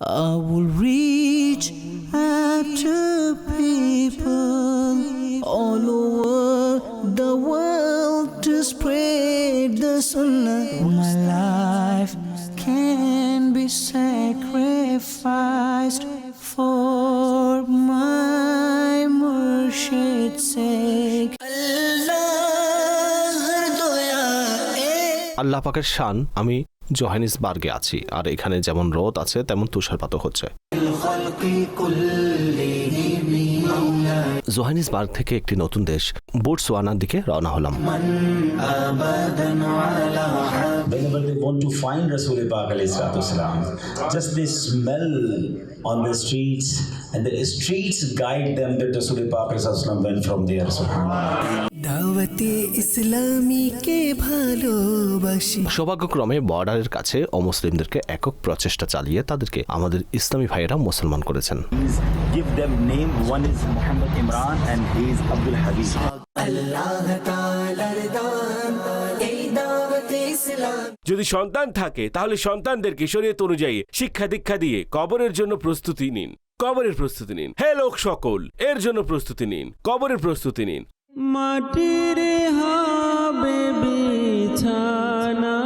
I will reach out to people all over the world to spread the sunnah. My life can be sacrificed for my Murshid's sake. আল্লাহ পাকের শান। আমি জোহানিসবার্গে আছি, আর এখানে যেমন রোদ আছে তেমন তুষারপাতও হচ্ছে। জোহানিসবার্গ থেকে একটি নতুন দেশ বোটসওয়ানার দিকে রওনা হলাম। Whenever they want to find Rasul Pak alayhi salatu wasalam, just they smell on the streets, and the streets guide them that Rasul Pak alayhi salatu wasalam went from there. Subhanallah. দাওয়াতে ইসলামী কে ভালোবাসি। সৌভাগ্যক্রমে বর্ডারের কাছে অমুসলিমদেরকে একক প্রচেষ্টা চালিয়ে তাদেরকে আমাদের ইসলামী ভাইয়েরা মুসলমান করেছেন। Give them name. One is Muhammad Imran and he is Abdul Habib. যদি সন্তান থাকে তাহলে সন্তানদেরকে শরীয়ত অনুযায়ী শিক্ষা দীক্ষা দিয়ে কবরের জন্য প্রস্তুতি নিন। কবরের প্রস্তুতি নিন। হে লোক সকল, এর জন্য প্রস্তুতি নিন, কবরের প্রস্তুতি নিন। মাটির হবে বিছানা,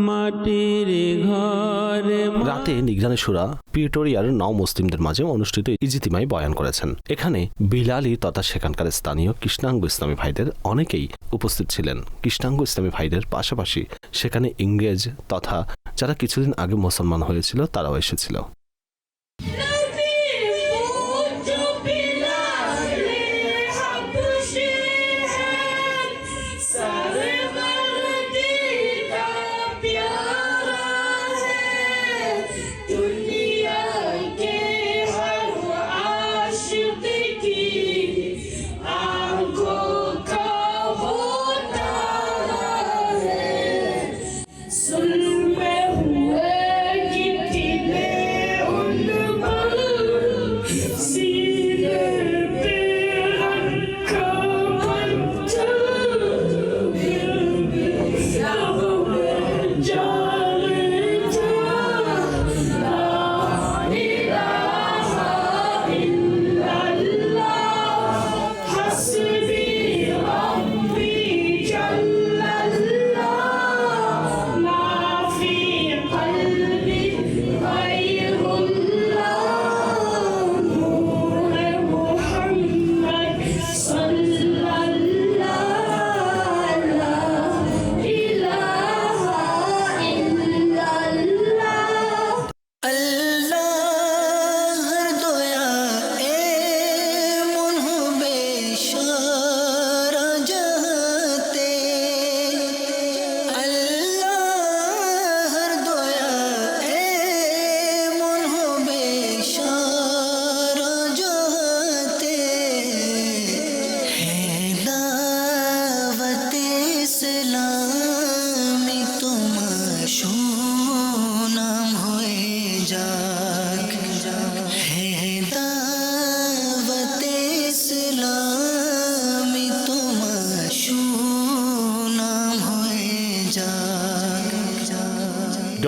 মাটির ঘরে। রাতে নিগরানি শুরা প্রিটোরিয়ার নও মুসলিমদের মাঝে অনুষ্ঠিত ইজতিমায় বয়ান করেছেন। এখানে বিলালি তথা সেখানকার স্থানীয় কৃষ্ণাঙ্গ ইসলামী ভাইদের অনেকেই উপস্থিত ছিলেন। কৃষ্ণাঙ্গ ইসলামী ভাইদের পাশাপাশি সেখানে ইংরেজ তথা যারা কিছুদিন আগে মুসলমান হয়েছিল তারাও এসেছিল।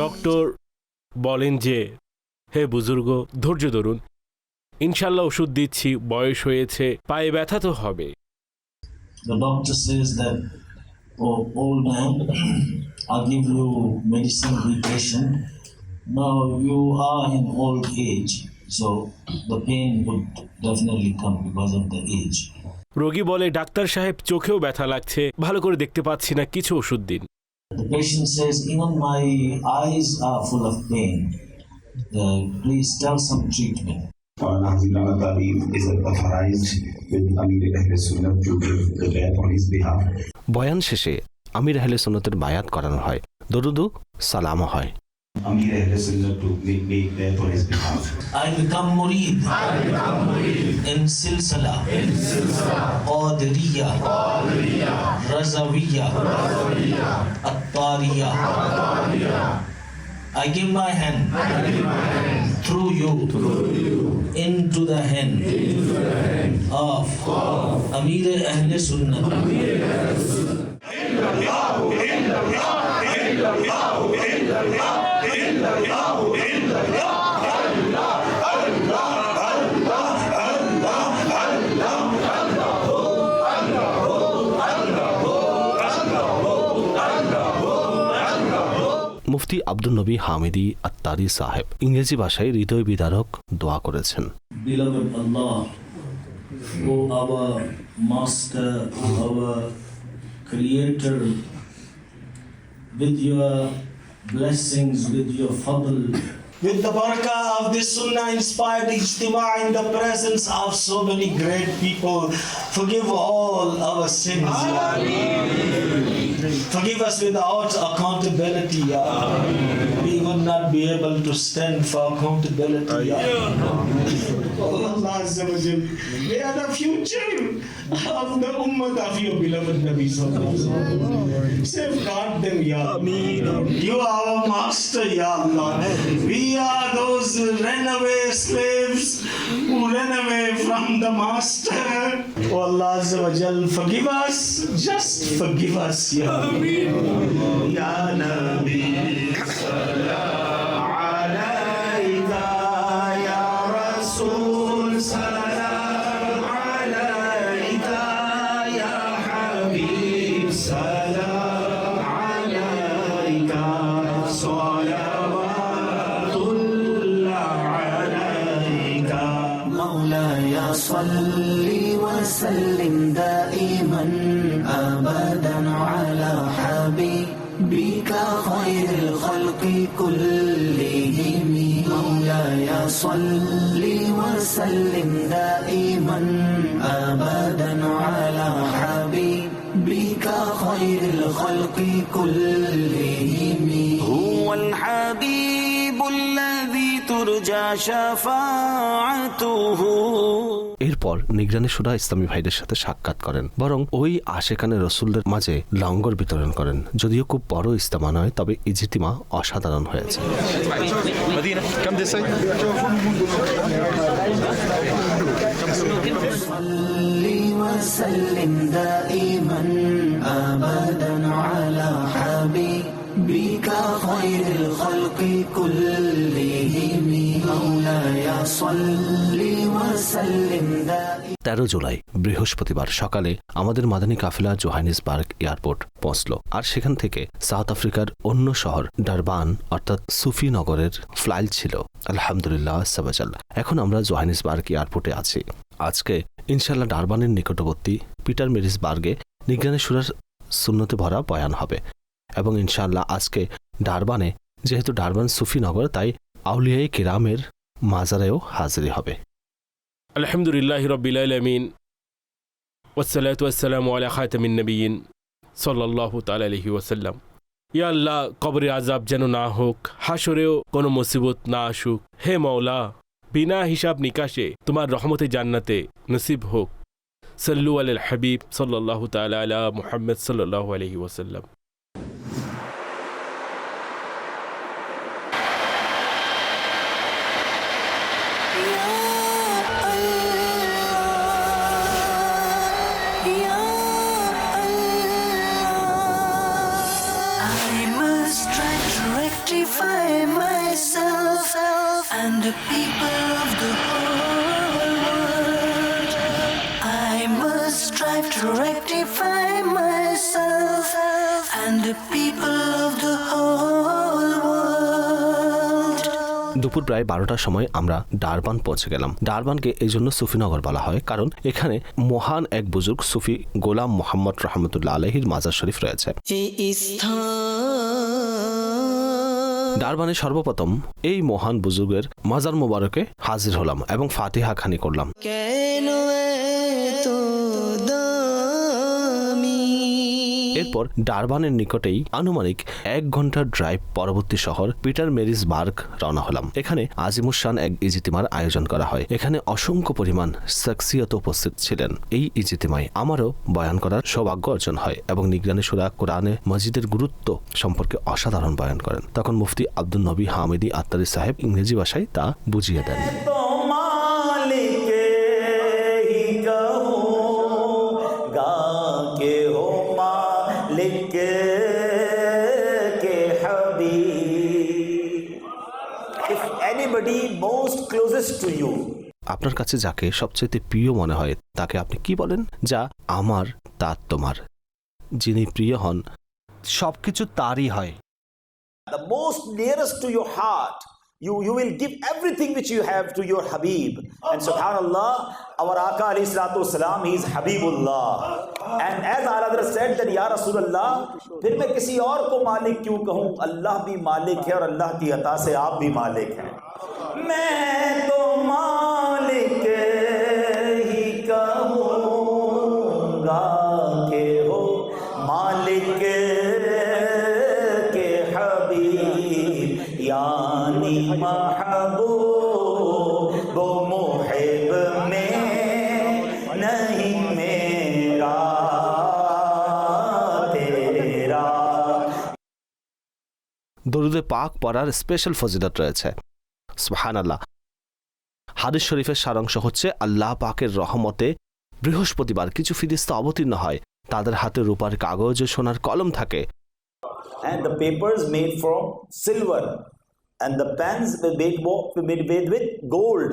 ডক্টর বলেন যে, হে বুজুর্গ, ধৈর্য ধরুন, ইনশাল্লাহ ওষুধ দিচ্ছি, বয়স হয়েছে, পায়ে ব্যথা তো হবে। The doctor says that, oh, old man, I'll give you medicine, be patient. Now you are in old age, so the pain would definitely come because of the age. রোগী বলে, ডাক্তার সাহেব চোখেও ব্যথা লাগছে, ভালো করে দেখতে পাচ্ছি না, কিছু ওষুধ দিন। The patient says, even my eyes are full of pain. Please tell some treatment. বয়ান শেষে আমির আহলে সুন্নতের বায়াত করানো হয়, দরুদু সালামও হয়। I become murid in silsila, Qadiriyya, Razawiyya, Attariya. I give my hand through you into the hand of Amir Ahle Sunnah. মুফতি আব্দুল নবী Hamidi Attari সাহেব ইংরেজি ভাষায় হৃদয় বিদারক দোয়া করেছেন। Beloved Allah, O our Master, our Creator, with your blessings, with your fadl, with the barakah of this Sunnah-inspired ijtima in the presence of so many great people, forgive all our sins, Ya Allah. Forgive us without accountability, Ya Allah. We would not be able to stand for accountability, Ya Allah. Oh Allah Azza wa Jal, we are the future of the ummah of your beloved Nabi Sallallahu Alaihi Wasallam. Safeguard them, Ya Allah. You are our master, Ya Allah. We are those runaway slaves who ran away from the master. Oh Allah Azza wa Jal, forgive us, just forgive us, Ya Allah. Ya Nabi Salam alayka, Ya Rasul Salam alayka, Ya Habib Salam alayka, salawatullah alayka. مولاي صل وسلم دائما أبدا على حبيبك خير الخلق كلهم مولاي صل وسلم دائما أبدا على حبيبك خير الخلق كلهم هو الحبيب الذي ترجى شفاعته। এরপর নিগরানি শুরা ইসলামী ভাইদের সাথে সাক্ষাৎ করেন, বরং ওই আশেকানে রসুলদের মাঝে লঙ্গর বিতরণ করেন। যদিও খুব বড় ইজতেমা নয়, তবে ইজতিমা অসাধারণ হয়েছে। وسلم دائما أبدا على حبيبك خير الخلق كلهم مولاي صل وسلم دائما। 13 জুলাই বৃহস্পতিবার সকালে আমাদের মাদানী কাফেলা জোহানিসবার্গ এয়ারপোর্ট পৌঁছল, আর সেখান থেকে সাউথ আফ্রিকার অন্য শহর ডারবান অর্থাৎ সুফি নগরের ফ্লাইট ছিল। আলহামদুলিল্লাহ সাবাজাল। এখন আমরা জোহানিসবার্গ এয়ারপোর্টে আছি। আজকে ইনশাল্লাহ ডারবানের নিকটবর্তী পিটার মেরিসবার্গে নিগরানি শুরার সুন্নতে ভরা বয়ান হবে, এবং ইনশাআল্লাহ আজকে ডারবানে, যেহেতু ডারবান সুফি নগর, তাই আউলিয়ায়ে কিরামের মাজারেও হাজিরি হবে। আলহামদুলিল্লাহি রাব্বিল আলামিন ওয়াসসালাতু ওয়াসসালামু আলা খাতামিন নবিয়্যিন সাল্লাল্লাহু তাআলা আলাইহি ওয়াসাল্লাম। ইয়া আল্লাহ, কবরে আযাব যেন না হোক, হাসরেও কোনো মুসিবত না আসুক। হে মাওলা, বিনা হিসাব নিকাশে তোমার রহমতে জান্নাতে নসিব হোক। সাল্লু আলাল হাবিব সাল্লাল্লাহু তাআলা আলা মুহাম্মদ সাল্লাল্লাহু আলাইহি ওয়াসাল্লাম। Myself and the people of the whole world. I must strive to rectify myself and the people of the whole world. দুপুর প্রায় 12টার সময় আমরা ডারবান পৌঁছে গেলাম। ডারবানকে এই জন্য সুফিনগর বলা হয়, কারণ এখানে মহান এক বুজুর্গ সুফি গোলাম মোহাম্মদ রহমতুল্লাহ আলাইহির মাজার শরীফ রয়েছে। ডারবানে সর্বপ্রথম এই মহান বুজুর্গের মাজার মোবারকে হাজির হলাম এবং ফাতিহা খানি করলাম। এরপর ডারবানের নিকটেই আনুমানিক 1 ঘন্টার ড্রাইভ পরবর্তী শহর পিটার মেরিসবার্গ রওনা হলাম। এখানে আজিমুসান এক ইজতিমার আয়োজন করা হয়। এখানে অসংখ্য পরিমাণ শখসিয়ত উপস্থিত ছিলেন। এই ইজতিমায় আমারও বয়ান করার সৌভাগ্য অর্জন হয় এবং নিগরানি শুরা কোরআনে মসজিদের গুরুত্ব সম্পর্কে অসাধারণ বয়ান করেন। তখন মুফতি আব্দুল নবী হামিদি আত্তারি সাহেব ইংরেজি ভাষায় তা বুঝিয়ে দেন। anybody most closest to you. আপনার কাছে যাকে সবচেয়ে প্রিয় মনে হয় তাকে আপনি কি বলেন? যা আমার তা তোমার। যিনি প্রিয় হন সবকিছু তারই হয়। The most nearest to your heart, you will give everything which you have to your Habib. And subhanallah, our Aka alayhi salatu wasalam, he is Habibullah. And as Allah said that Ya Rasulullah, फिर मैं किसी और को मालिक क्यों कहूँ? अल्लाह भी मालिक है और अल्लाह की अता से आप भी मालिक हैं। मैं तो मालिक ही कहूँगा के हो मालिक के हबीब यानी महबूब वो मुहिब में नहीं मेरा तेरा। দরুদে পাক পড়ার স্পেশাল ফজিলত রয়েছে। সুবহানাল্লাহ। হাদিস শরীফের সারাংশ হচ্ছে আল্লাহ পাকের রহমতে বৃহস্পতিবার কিছু ফিরিস্তা অবতীর্ণ হয়, তাদের হাতে রূপার কাগজ ও সোনার কলম থাকে। And the papers made from silver and the pens were made with gold,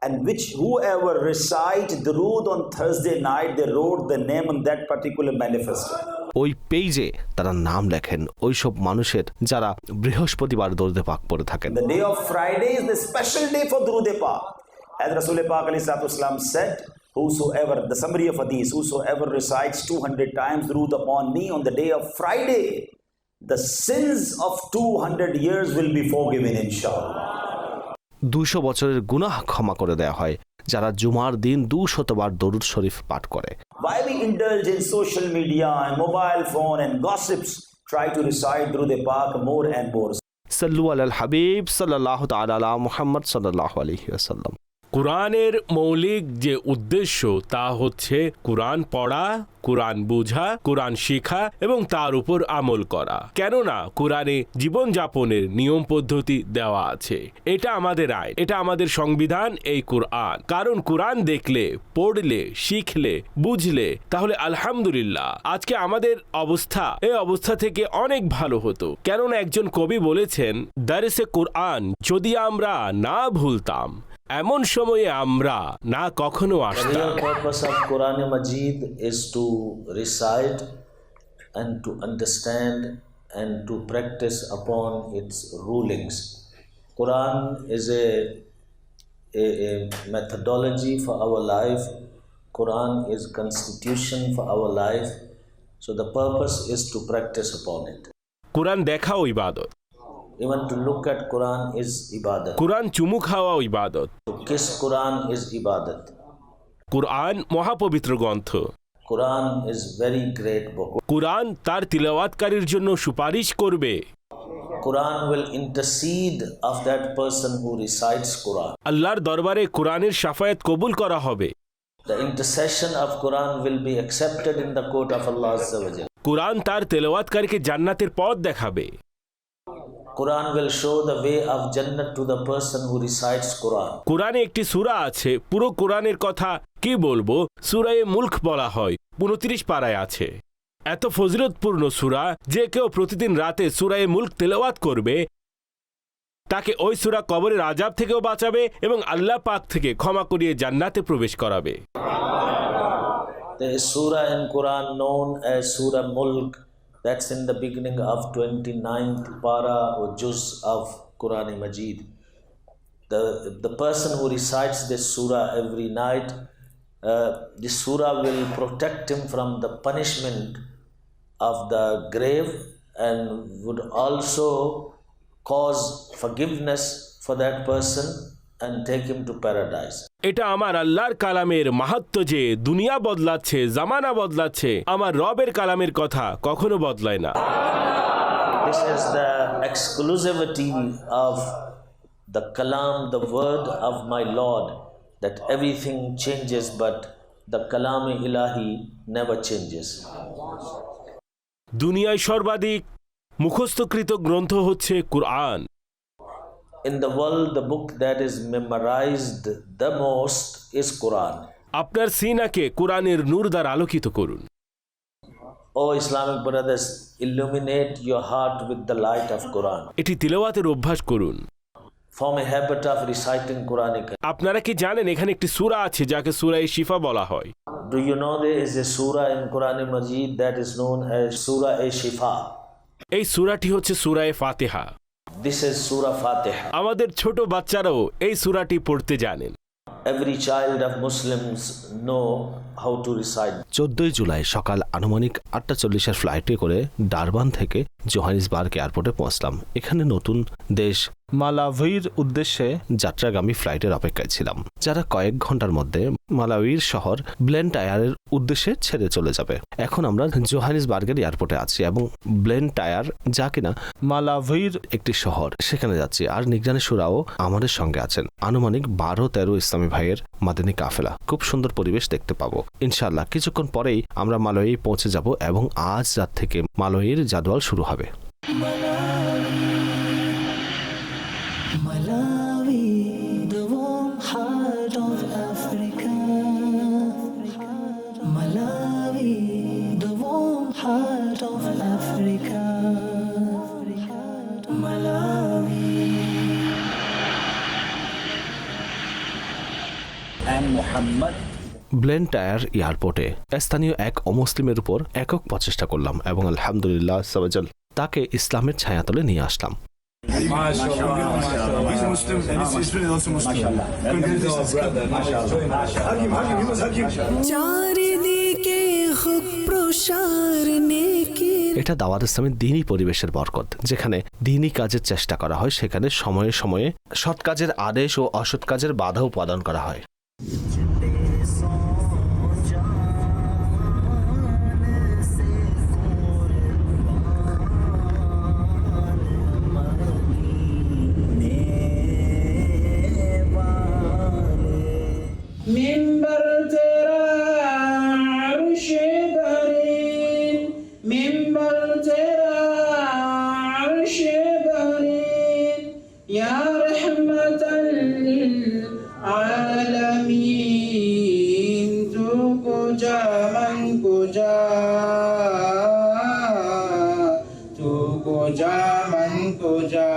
and which whoever recite Durood on Thursday night, they wrote the name on that particular manifesto. ওই পেজে তারা নাম লেখেন ওইসব মানুষের যারা বৃহস্পতিবার দরুদে পাক পড়ে থাকেন। The day of Friday is the special day for Durood Pak. As Rasul Pak alayhi salatu wasalam said, whosoever, the summary of hadith, whosoever recites 200 times Durood upon me on the day of Friday, the sins of 200 years will be forgiven inshallah. 200 বছরের গুনাহ ক্ষমা করে দেয়া হয় যারা জুমার দিন 200 বার দরুদ শরীফ পাঠ করে। Why we indulge in social media and mobile phone and gossips, try to recite Durood Pak more and more. সাল্লু আলাল হাবিব সাল্লাল্লাহু তাআলা আলা মুহাম্মদ সাল্লাল্লাহু আলাইহি ওয়াসাল্লাম। কোরআনের মৌলিক যে উদ্দেশ্য তা হচ্ছে কোরআন পড়া, কোরআন বোঝা, কোরআন শেখা এবং তার উপর আমল করা। কেননা কোরআনে জীবনযাপনের নিয়ম পদ্ধতি দেওয়া আছে। এটা আমাদের আইন, এটা আমাদের সংবিধান, এই কোরআন। কারণ কোরআন দেখলে, পড়লে, শিখলে, বুঝলে তাহলে আলহামদুলিল্লাহ আজকে আমাদের অবস্থা এই অবস্থা থেকে অনেক ভালো হতো। কেননা একজন কবি বলেছেন, দারসে কোরআন যদি আমরা না ভুলতাম এমন সময়ে আমরা না কখনো The আসতাম। real purpose of Quran Majid is to recite and to understand and to practice upon its rulings. Quran is a methodology for our life. Quran is constitution for our life. So the purpose is to practice upon it. কোরআন দেখাও ইবাদত, Even to look at Quran is ibadat. কোরআন চুমু খাওয়াও ইবাদত। To kiss Quran is ibadat. কোরআন মহাপবিত্র গ্রন্থ। Quran is very great book. কোরআন তার তিলাওয়াতকারীর জন্য সুপারিশ করবে। Quran will intercede of that person who recites Quran. আল্লাহর দরবারে কোরআনের শাফায়াত কবুল করা হবে। The intercession of Quran will be accepted in the court of Allah Azza wa Jalla. কোরআন তার তেলাওয়াতকারীকে জান্নাতের পথ দেখাবে। Quran will show the way of Jannah to the person who recites Quran. কোরআনে একটি সূরা আছে, পুরো কোরআনের কথা কি বলবো, সূরায়ে মুলক বলা হয়, 29 পারায় আছে। এত ফজিলতপূর্ণ সূরা, যে কেউ প্রতিদিন রাতে সূরায়ে মুলক তেলাওয়াত করবে তাকে ওই সূরা কবরের আযাব থেকেও বাঁচাবে এবং আল্লাহ পাক থেকে ক্ষমা করিয়ে জান্নাতে প্রবেশ করাবে। There is surah in Quran known as Surah Mulk. That's in the beginning of 29th para or juz of Quran Majid. The person who recites this surah every night, this surah will protect him from the punishment of the grave and would also cause forgiveness for that person and take him to paradise. এটা আমার আল্লাহর কালামের মাহাত্ম্য যে দুনিয়া বদলাচ্ছে, জামানা বদলাচ্ছে, আমার রবের কালামের কথা কখনো বদলায় না। This is the exclusivity of the kalam, the word of my Lord, that everything changes but the kalam-e ilahi never changes. দুনিয়ায় সর্বাধিক মুখস্থকৃত গ্রন্থ হচ্ছে কুরআন। In the world, the book that is memorized the most is Quran. আপনার সিনাকে কোরআনের নূর দ্বারা আলোকিত করুন। O Islamic brothers, illuminate your heart with the light of Quran. এটি তিলাওয়াতের অভ্যাস করুন। form a habit of reciting Quranic. আপনারা কি জানেন এখানে একটি সূরা আছে যাকে সূরা-ই শিফা বলা হয়? Do you know there is a surah in Quran Majid that is known as Surah Shifa? এই সূরাটি হচ্ছে সূরা-এ ফাতিহা। This is Surah Fatiha. আমাদের ছোট বাচ্চারাও এই সূরাটি পড়তে জানেন। Every child of Muslims know how to recite. 14 July সকাল আনুমানিক 8:40 ফ্লাইটে করে ডারবান থেকে জোহানিসবার্গ এয়ারপোর্টে পৌঁছলাম। এখানে নতুন দেশ মালাউইর উদ্দেশ্যে যাত্রাগামী ফ্লাইটের অপেক্ষায় ছিলাম, যারা কয়েক ঘন্টার মধ্যে মালাউইর শহর ব্লেনটায়ারের উদ্দেশ্যে ছেড়ে চলে যাবে। এখন আমরা জোহানিসবার্গের এয়ারপোর্টে আছি এবং ব্লেনটায়ার, যা কিনা মালাউইর একটি শহর, সেখানে যাচ্ছি। আর নিগরানি শুরাও আমাদের সঙ্গে আছেন। আনুমানিক 12-13 ইসলামী ভাইয়ের মাদানী কাফেলা। খুব সুন্দর পরিবেশ দেখতে পাবো ইনশাআল্লাহ। কিছুক্ষণ পরেই আমরা মালয়ী পৌঁছে যাব এবং আজ রাত থেকে মালয়ীর জাদওয়াল শুরু হবে। Malawi, the warm heart of Africa. Malawi, the warm heart of Africa. Malawi. And Muhammad. ব্লেনটায়ার এয়ারপোর্টে স্থানীয় এক অমুসলিমের উপর একক প্রচেষ্টা করলাম এবং আলহামদুলিল্লাহ সাওয়াজাল তাকে ইসলামের ছায়াতলে নিয়ে আসলাম। He's Muslim and his friend is also Muslim. চারিদিকে হোক প্রসার নেকি। এটা দাওয়াত ইসলামের দ্বীনি পরিবেশের বরকত, যেখানে দ্বীনি কাজের চেষ্টা করা হয়, সেখানে সময়ে সময়ে সৎ কাজের আদেশ ও অসৎ কাজের বাধা উপাদান করা হয়। मिंबर तेरा अर्श बरीन, मिंबर तेरा अर्श बरीन, या रहमतल लिल आलमीन, तू कुजा मन कुजा, तू कुजा मन कुजा।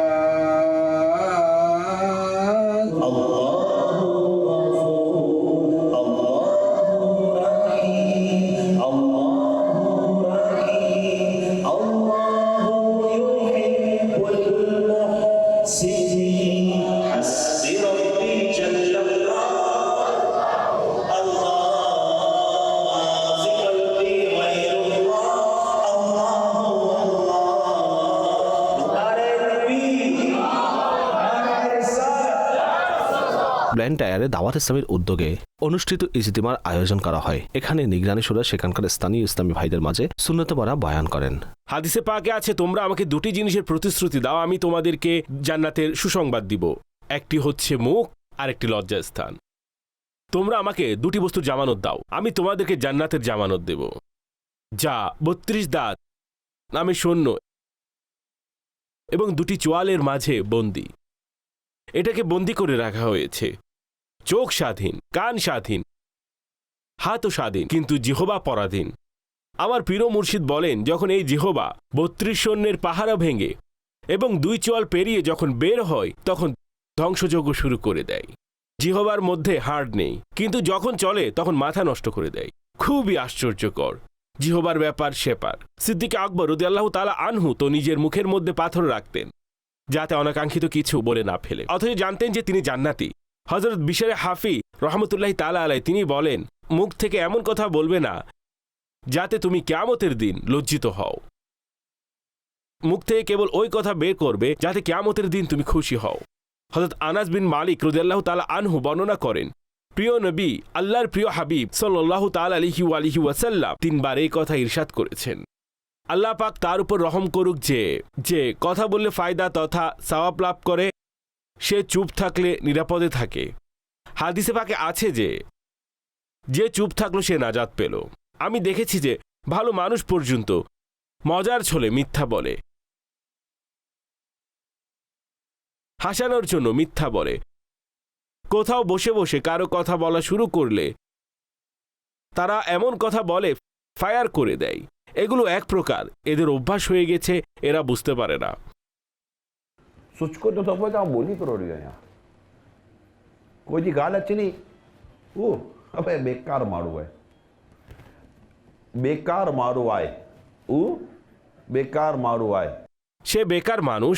ব্লেনটায়ারে দাওয়াত ইসলামের উদ্যোগে অনুষ্ঠিত ইজতিমার আয়োজন করা হয়। এখানে নিগরানি শুরা সেখানকার স্থানীয় ইসলামী ভাইদের মাঝে সুন্নতে পড়া বয়ান করেন। হাদিসে পাকে আছে, তোমরা আমাকে দুটি জিনিসের প্রতিশ্রুতি দাও, আমি তোমাদেরকে জান্নাতের সুসংবাদ দিব। একটি হচ্ছে মুখ আর একটি লজ্জাস্থান। তোমরা আমাকে দুটি বস্তুর জামানত দাও, আমি তোমাদেরকে জান্নাতের জামানত দেব। যা 32 দাঁত নামে সৈন্য এবং দুটি চোয়ালের মাঝে বন্দী। এটাকে বন্দী করে রাখা হয়েছে। চোখ স্বাধীন, কান স্বাধীন, হাতও স্বাধীন, কিন্তু জিহবা পরাধীন। আমার পীর মুর্শিদ বলেন, যখন এই জিহবা 32 সৈন্যের পাহারা ভেঙে এবং 2 চোয়াল পেরিয়ে যখন বের হয়, তখন ধ্বংসযজ্ঞ শুরু করে দেয়। জিহবার মধ্যে হাড় নেই, কিন্তু যখন চলে তখন মাথা নষ্ট করে দেয়। খুবই আশ্চর্যকর জিহবার ব্যাপার সেপার। সিদ্দিক আকবর রাদিয়াল্লাহু তাআলা আনহু তো নিজের মুখের মধ্যে পাথর রাখতেন, যাতে অনাকাঙ্ক্ষিত কিছু বলে না ফেলে, অথচ জানতেন যে তিনি জান্নাতি। হযরত বিশরে হাফি রহমতুল্লাহি তাআলা আলাইহি তিনি বলেন, মুখ থেকে এমন কথা বলবে না যাতে তুমি কিয়ামতের দিন লজ্জিত হও। মুখ থেকে কেবল ওই কথা বের করবে যাতে কিয়ামতের দিন তুমি খুশি হও। হযরত আনাস বিন মালিক রাদিয়াল্লাহু তাআলা আনহু বর্ণনা করেন, প্রিয় নবী আল্লাহর প্রিয় হাবিব সাল্লাল্লাহু তাআলা আলাইহি ওয়াসাল্লাম 3 বার এই কথা ইরশাদ করেছেন। আল্লাহ পাক তার উপর রহম করুক, যে কথা বললে ফায়দা তথা সওয়াব লাভ করে, সে চুপ থাকলে নিরাপদে থাকে। হাদিসে পাকে আছে যে চুপ থাকলো সে নাজাত পেল। আমি দেখেছি যে ভালো মানুষ পর্যন্ত মজার ছলে মিথ্যা বলে, হাসানোর জন্য মিথ্যা বলে। কোথাও বসে বসে কারো কথা বলা শুরু করলে তারা এমন কথা বলে ফায়ার করে দেয়। এগুলো এক প্রকার এদের অভ্যাস হয়ে গেছে, এরা বুঝতে পারে না। सुचको तो सब आप बोली करो रही हो यहाँ कोई जी गाल अच्छी नहीं वो अबे बेकार मारू है बेकार मारू आए ऊ बेकार मारू आए সে বেকার মানুষ,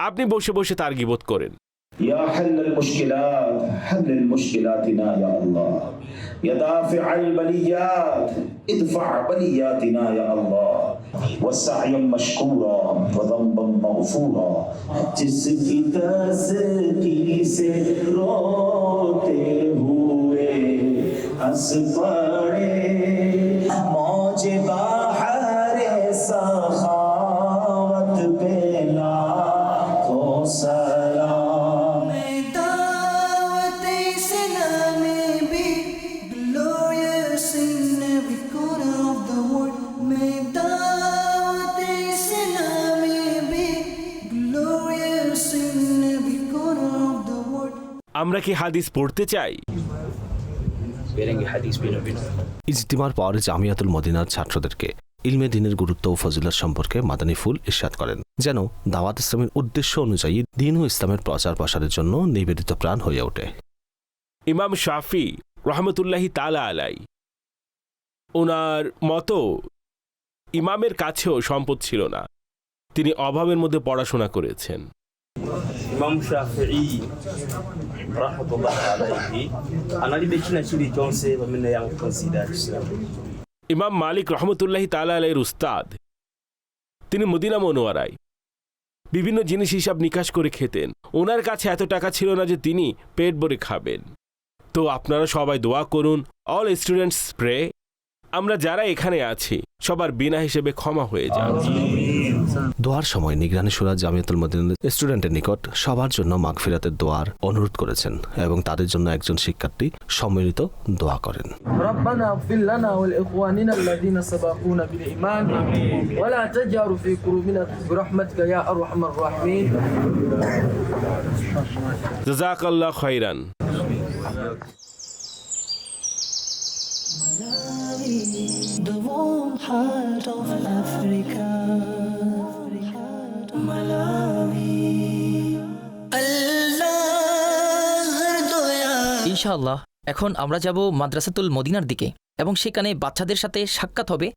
আপনি বসে বসে তার গীবত করেন। يا حل المشكلات حل المشكلاتنا يا الله يا دافع البليات ادفع بلياتنا يا الله وسعيا مشكورا وذنبا مغفورا जिसकी तस्की से रोते हुए हंस पड़े मौज बहारे सखावत पे लाखों सलाम दावत इस्लामी भी glorious in every corner of the world. May Dawat Islami भी glorious in every corner of the world. আমরা কি হাদিস পড়তে চাই? ইজতিমার পর জামিয়াতুল মদিনার ছাত্রদেরকে ইলমে দ্বীনের গুরুত্ব ও ফজিলত সম্পর্কে মাদানী ফুল ইরশাদ করেন, যেন দাওয়াত ইসলামের উদ্দেশ্য অনুযায়ী দ্বীন ও ইসলামের প্রচার প্রসারের জন্য নিবেদিত প্রাণ হয়ে ওঠে। ইমাম শাফি রহমতুল্লাহি তাআলা আলাই, ওনার মতো ইমামের কাছেও সম্পদ ছিল না, তিনি অভাবের মধ্যে পড়াশোনা করেছেন। Imam Shafi'i rahmatullah alayhi analide kina shiri jonse bamene yang consider Islam. ইমাম মালিক রহমতুল্লাহি তাআলা আলাইহির উস্তাদ, তিনি মদিনা মনোয়ারায় বিভিন্ন জিনিস হিসাব নিকাশ করে খেতেন। ওনার কাছে এত টাকা ছিল না যে তিনি পেট ভরে খাবেন। তো আপনারা সবাই দোয়া করুন, অল স্টুডেন্টস প্রে, আমরা যারা এখানে আছি সবার বিনা হিসেবে ক্ষমা হয়ে যান। দোয়ার সময় নিগরানি শুরা জামিয়াতুল মদিনার স্টুডেন্টের নিকট সবার জন্য মাগফিরাতের দোয়ার অনুরোধ করেছেন এবং তাদের জন্য একজন শিক্ষার্থী সম্মিলিত দোয়া করেন। ربنا اغفر لنا ولإخواننا الذين سبقونا بالإيمان ولا تجعل في قلوبنا برحمتك يا أرحم الراحمين. জাযাকাল্লাহু খাইরান। The warm heart of Africa. Malawi. Allah har doya. ইনশাআল্লাহ এখন আমরা যাব মাদ্রাসাতুল মদিনার দিকে এবং সেখানে বাচ্চাদের সাথে সাক্ষাৎ হবে।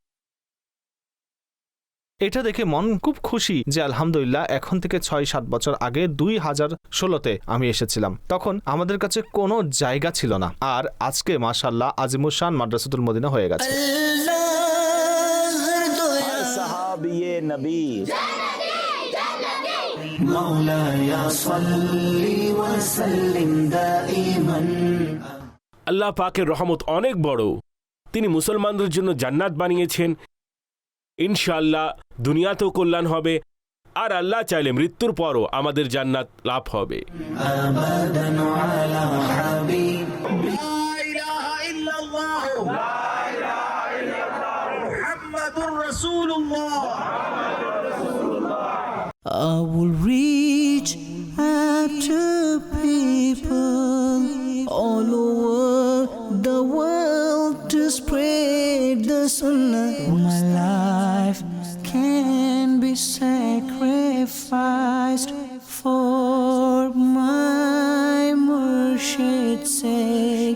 এটা দেখে মন খুব খুশি যে আলহামদুলিল্লাহ এখন থেকে ৬-৭ বছর আগে ২০১৬তে আমি এসেছিলাম, তখন আমাদের কাছে কোনো জায়গা ছিল না, আর আজকে মাশাআল্লাহ আজিমুশান মাদ্রাসাতুল মদিনা হয়ে গেছে। সাহাবিয়ে নবী مولاي صل وسلم دائما. আল্লাহ পাকের রহমত অনেক বড়, তিনি মুসলমানদের জন্য জান্নাত বানিয়েছেন। ইনশাআল্লাহ দুনিয়াতেও কল্যাণ হবে, আর আল্লাহ চাইলে মৃত্যুর পরও আমাদের জান্নাত লাভ হবে। أبدا على حبيب. I will reach out to people all over the world to spread the sunnah. My life can be sacrificed for my Murshid's sake.